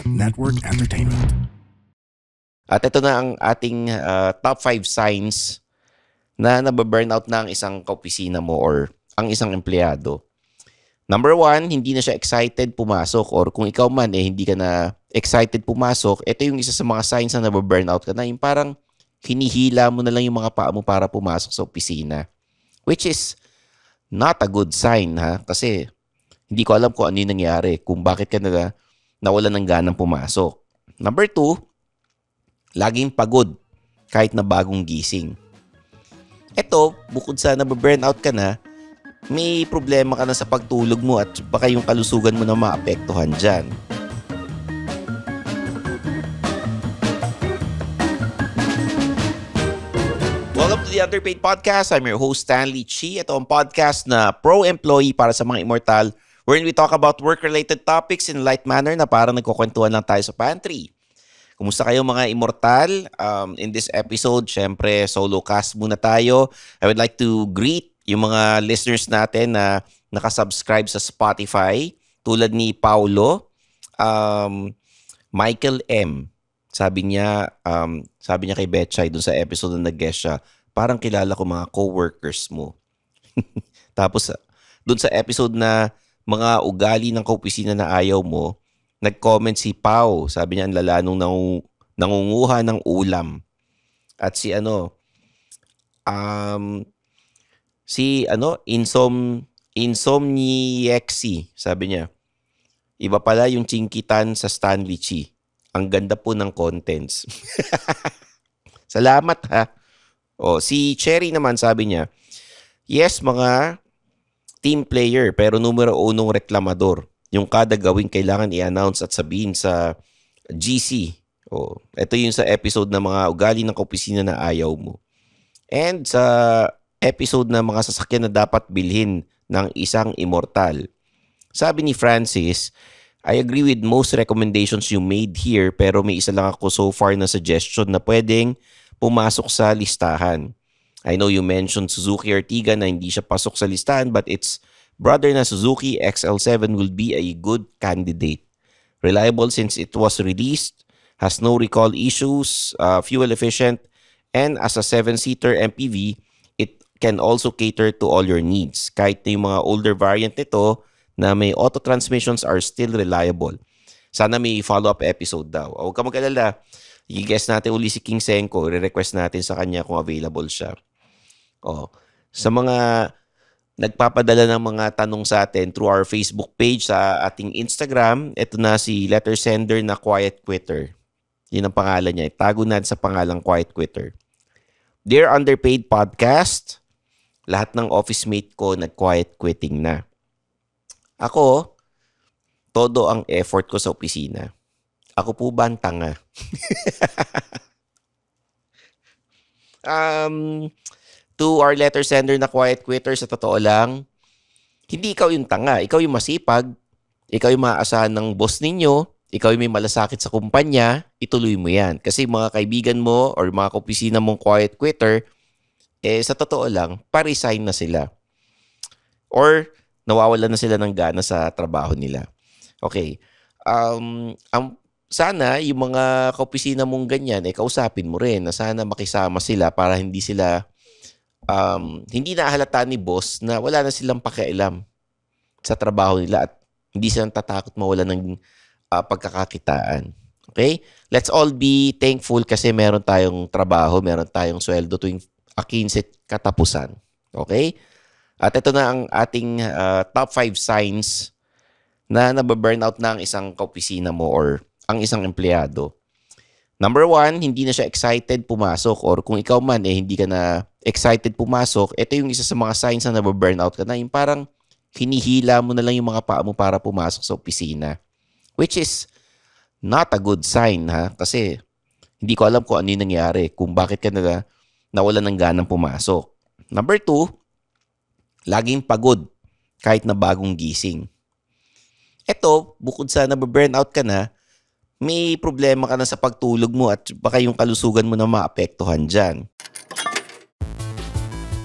Network Entertainment. At ito na ang ating top 5 signs na nababurnout na ang isang kaopisina mo or ang isang empleyado. Number 1, hindi na siya excited pumasok, or kung ikaw man hindi ka na excited pumasok, ito yung isa sa mga signs na nababurnout ka na, yung parang hinihila mo na lang yung mga paa mo para pumasok sa opisina. Which is not a good sign, ha? Kasi hindi ko alam kung ano yung nangyari, kung bakit ka na nawalan ng ganang pumasok. Number 2, laging pagod kahit na bagong gising. Ito, bukod sa nababurnout ka na, may problema ka na sa pagtulog mo at baka yung kalusugan mo na maapektuhan dyan. Welcome to the Underpaid Podcast. I'm your host, Stanley Chi. Ito ang podcast na pro-employee para sa mga immortal, wherein we talk about work-related topics in a light manner na parang nagkukwentuhan lang tayo sa pantry. Kumusta kayo mga immortal? In this episode, syempre solo cast muna tayo. I would like to greet yung mga listeners natin na nakasubscribe sa Spotify, tulad ni Paulo, Michael M. Sabi niya kay Betchay dun sa episode na nag-guest siya, parang kilala ko mga co-workers mo. Tapos dun sa episode na mga ugali ng kaopisina na ayaw mo, nag-comment si Pau. Sabi niya, ang lala nung nangunguha ng ulam. At si Insomniexy, sabi niya, iba pala yung chingkitan sa Stanley Chi. Ang ganda po ng contents. Salamat, ha. Si Cherry naman, sabi niya, yes, mga team player, pero numero 1 reklamador. Yung kada gawin kailangan i-announce at sabihin sa GC. Ito yung sa episode na mga ugali ng kaopisina na ayaw mo. And sa episode na mga sasakyan na dapat bilhin ng isang immortal. Sabi ni Francis, I agree with most recommendations you made here, pero may isa lang ako so far na suggestion na pwedeng pumasok sa listahan. I know you mentioned Suzuki Ertiga na hindi siya pasok sa listahan, but its brother na Suzuki XL7 will be a good candidate. Reliable since it was released, has no recall issues, fuel efficient, and as a 7-seater MPV, it can also cater to all your needs. Kahit na yung mga older variant nito na may auto transmissions are still reliable. Sana may follow-up episode daw. Huwag ka mag-alala. I-guess natin uli si King Senko. Re-request natin sa kanya kung available siya. Sa mga nagpapadala ng mga tanong sa atin through our Facebook page, sa ating Instagram, ito na si letter sender na Quiet Quitter. Yun ang pangalan niya. Itago natin sa pangalang Quiet Quitter. Dear Underpaid Podcast, lahat ng office mate ko nag-quiet quitting na. Ako, todo ang effort ko sa opisina. Ako po ba ang tanga? To our letter sender na Quiet Quitter, sa totoo lang, hindi ikaw yung tanga. Ikaw yung masipag. Ikaw yung maaasahan ng boss ninyo. Ikaw yung may malasakit sa kumpanya. Ituloy mo yan. Kasi mga kaibigan mo or mga kaopisina mong Quiet Quitter, sa totoo lang, pa-resign na sila. Or nawawalan na sila ng gana sa trabaho nila. Okay. Sana yung mga kaopisina mong ganyan, kausapin mo rin na sana makisama sila para hindi sila hindi na halata ni boss na wala na silang pakialam sa trabaho nila at hindi silang tatakot mawala ng pagkakakitaan. Okay? Let's all be thankful kasi meron tayong trabaho, meron tayong sweldo tuwing 15 katapusan. Okay? At ito na ang ating top 5 signs na nababurnout na ang isang kaopisina mo or ang isang empleyado. Number 1, hindi na siya excited pumasok, or kung ikaw man hindi ka na excited pumasok, ito yung isa sa mga signs na nababurnout ka na, yung parang hinihila mo na lang yung mga paa mo para pumasok sa opisina. Which is not a good sign, ha? Kasi hindi ko alam kung ano yung nangyari, kung bakit ka na nawalan ng ganang pumasok. Number 2, laging pagod kahit na bagong gising. Ito, bukod sa nababurnout ka na, may problema ka na sa pagtulog mo at baka yung kalusugan mo na maapektuhan dyan.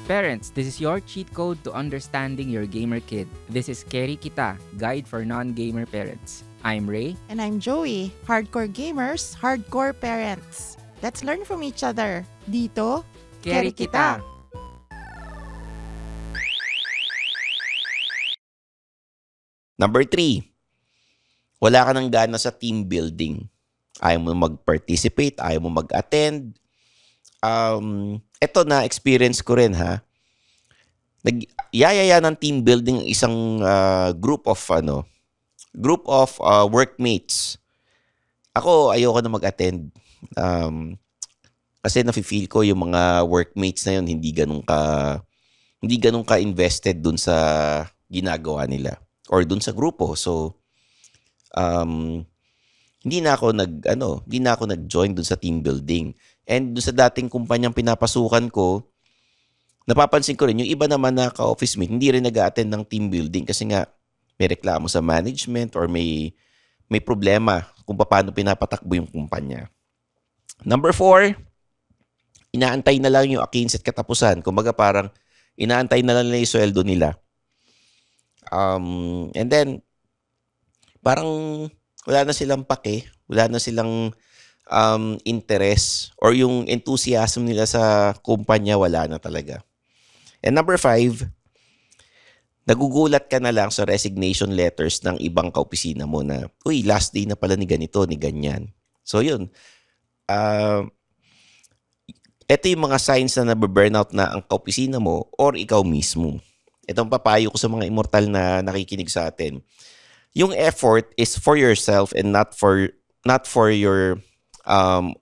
Parents, this is your cheat code to understanding your gamer kid. This is Keri Kita, Guide for Non-Gamer Parents. I'm Ray. And I'm Joey. Hardcore gamers, hardcore parents. Let's learn from each other. Dito, Keri kita! Number 3, wala ka ng gana sa team building. Ayaw mo mag-participate, ayaw mo mag-attend. Ito na experience ko rin ha. Nagyayaya ng team building isang group of workmates. Ako ayoko na mag-attend. Kasi nafe-feel ko yung mga workmates na yun hindi ganun ka invested dun sa ginagawa nila or dun sa grupo. So hindi na ako nag-join dun sa team building. And dun sa dating kumpanyang pinapasukan ko, napapansin ko rin yung iba naman na ka-office mate hindi rin nag-a-attend ng team building kasi nga may reklamo sa management or may problema kung paano pinapatakbo yung kumpanya. Number 4, inaantay na lang yung akin at katapusan. Kumbaga parang inaantay na lang yung sweldo nila. And then, parang wala na silang pake, wala na silang interest or yung enthusiasm nila sa kumpanya, wala na talaga. And number 5, nagugulat ka na lang sa resignation letters ng ibang kaopisina mo na, uy, last day na pala ni ganito, ni ganyan. So yun, ito yung mga signs na nababurnout na ang kaopisina mo or ikaw mismo. Itong papayo ko sa mga immortal na nakikinig sa atin. Yung effort is for yourself and not for your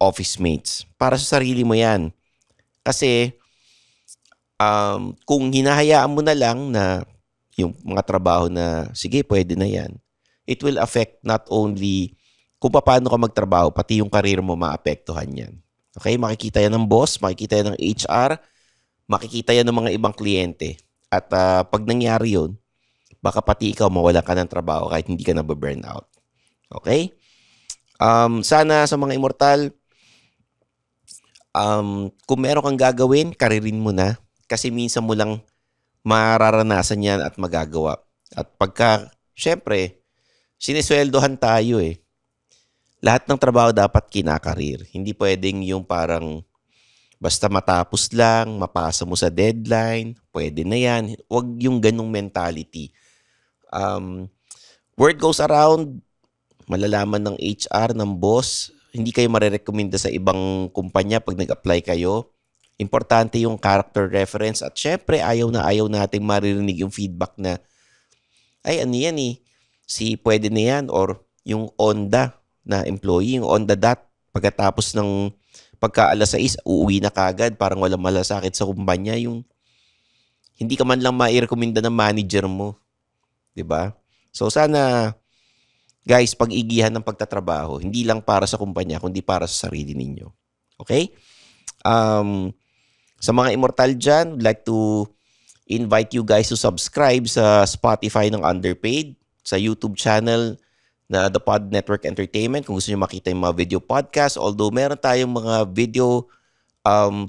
office mates. Para sa sarili mo yan. Kasi kung hinahayaan mo na lang na yung mga trabaho na sige, pwede na yan, it will affect not only kung paano ka magtrabaho, pati yung career mo maapektuhan yan. Okay? Makikita yan ng boss, makikita yan ng HR, makikita yan ng mga ibang kliyente. At pag nangyari yun, baka pati ikaw mawala ka ng trabaho kahit hindi ka nababurn out. Okay? Sana sa mga immortal, kung meron kang gagawin, karirin mo na. Kasi minsan mo lang mararanasan yan at magagawa. At pagka, syempre, sinisweldohan tayo eh. Lahat ng trabaho dapat kinakarir. Hindi pwedeng yung parang basta matapos lang, mapasa mo sa deadline, pwede na yan. Huwag yung ganung mentality. Word goes around, malalaman ng HR, ng boss, hindi kayo marerekomenda sa ibang kumpanya pag nag-apply kayo. Importante yung character reference at syempre ayaw nating maririnig yung feedback na ay ano yan eh, si pwede na yan or yung onda na employee, yung on the dot pagkatapos ng pagka alas 6, uuwi na kagad, parang walang malasakit sa kumpanya, yung hindi ka man lang mairekomenda ng manager mo. 'Di ba? So sana guys, pag-igihan ng pagtatrabaho, hindi lang para sa kumpanya, kundi para sa sarili ninyo. Okay? Sa mga immortal dyan, I'd like to invite you guys to subscribe sa Spotify ng Underpaid, sa YouTube channel na The Pod Network Entertainment kung gusto nyo makita yung mga video podcast. Although meron tayong mga video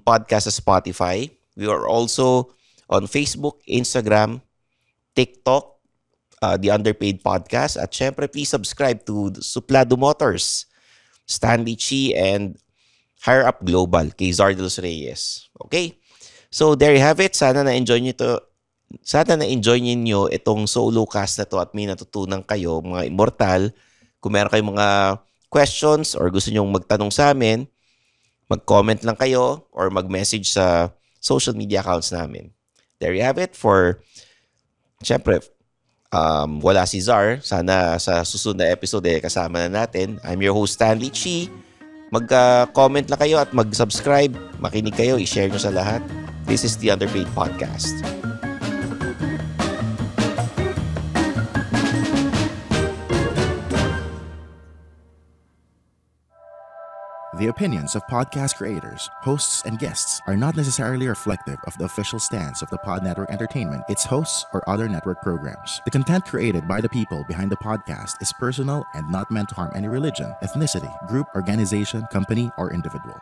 podcast sa Spotify. We are also on Facebook, Instagram, TikTok, The Underpaid Podcast. At syempre, please subscribe to Suplado Motors, Stanley Chi, and Higher Up Global kay Zardos Reyes. Okay? So, there you have it. Sana na-enjoy nyo to. Sana na-enjoy niyo itong solo cast na to at may natutunan kayo, mga immortal. Kung meron kayong mga questions or gusto nyo magtanong sa amin, mag-comment lang kayo or mag-message sa social media accounts namin. There you have it for, syempre, wala si Zar. Sana sa susunod na episode kasama na natin. I'm your host, Stanley Chi. Mag-comment lang kayo at mag-subscribe. Makinig kayo, i-share nyo sa lahat. This is the Underpaid Podcast. The opinions of podcast creators, hosts, and guests are not necessarily reflective of the official stance of the Pod Network Entertainment, its hosts, or other network programs. The content created by the people behind the podcast is personal and not meant to harm any religion, ethnicity, group, organization, company, or individual.